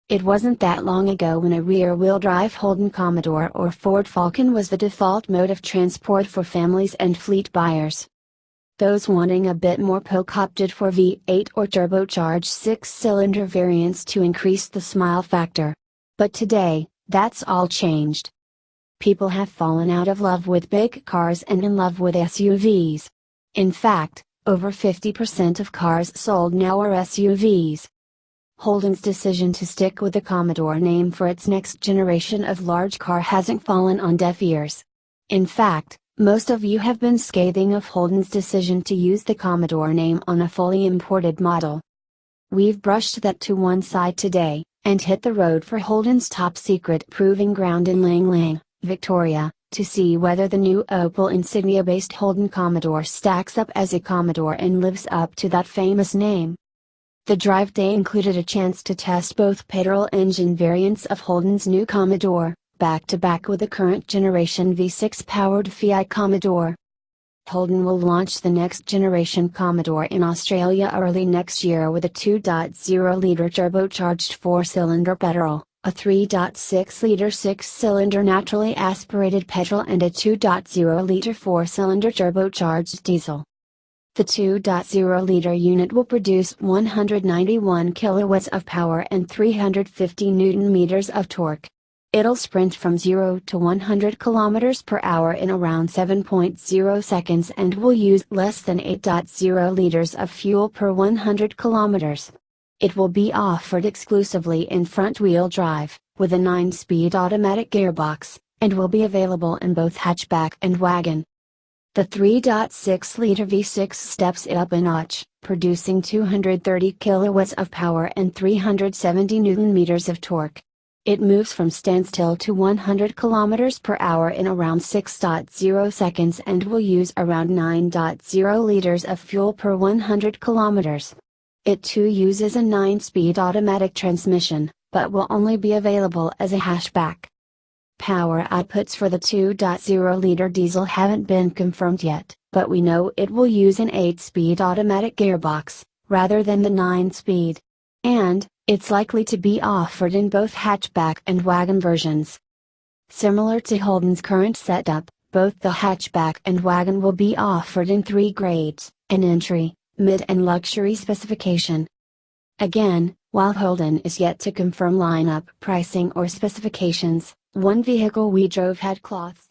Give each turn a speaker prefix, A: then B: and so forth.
A: It wasn't that long ago when a rear-wheel drive Holden Commodore or Ford Falcon was the default mode of transport for families and fleet buyers. Those wanting a bit more poke opted for V8 or turbocharged 6-cylinder variants to increase the smile factor. But today, that's all changed. People have fallen out of love with big cars and in love with SUVs. In fact, over 50% of cars sold now are SUVs. Holden's decision to stick with the Commodore name for its next generation of large car hasn't fallen on deaf ears. In fact, most of you have been scathing of Holden's decision to use the Commodore name on a fully imported model. We've brushed that to one side today, and hit the road for Holden's top secret proving ground in Lang Lang, Victoria, to see whether the new Opel Insignia-based Holden Commodore stacks up as a Commodore and lives up to that famous name. The drive day included a chance to test both petrol engine variants of Holden's new Commodore, back-to-back with the current generation V6-powered Fiat Commodore. Holden will launch the next generation Commodore in Australia early next year with a 2.0-litre turbocharged 4-cylinder petrol, a 3.6-litre 6-cylinder naturally aspirated petrol and a 2.0-litre 4-cylinder turbocharged diesel. The 2.0-litre unit will produce 191 kilowatts of power and 350 Newton-meters of torque. It'll sprint from 0 to 100 km per hour in around 7.0 seconds and will use less than 8.0 liters of fuel per 100 km. It will be offered exclusively in front-wheel drive, with a 9-speed automatic gearbox, and will be available in both hatchback and wagon. The 3.6-liter V6 steps it up a notch, producing 230 kilowatts of power and 370 Newton-meters of torque. It moves from standstill to 100 km per hour in around 6.0 seconds and will use around 9.0 liters of fuel per 100 km. It too uses a 9-speed automatic transmission, but will only be available as a hatchback. Power outputs for the 2.0-liter diesel haven't been confirmed yet, but we know it will use an 8-speed automatic gearbox, rather than the 9-speed. And, it's likely to be offered in both hatchback and wagon versions. Similar to Holden's current setup, both the hatchback and wagon will be offered in 3 grades, an entry, mid and luxury specification. Again, while Holden is yet to confirm lineup, pricing or specifications, one vehicle we drove had cloths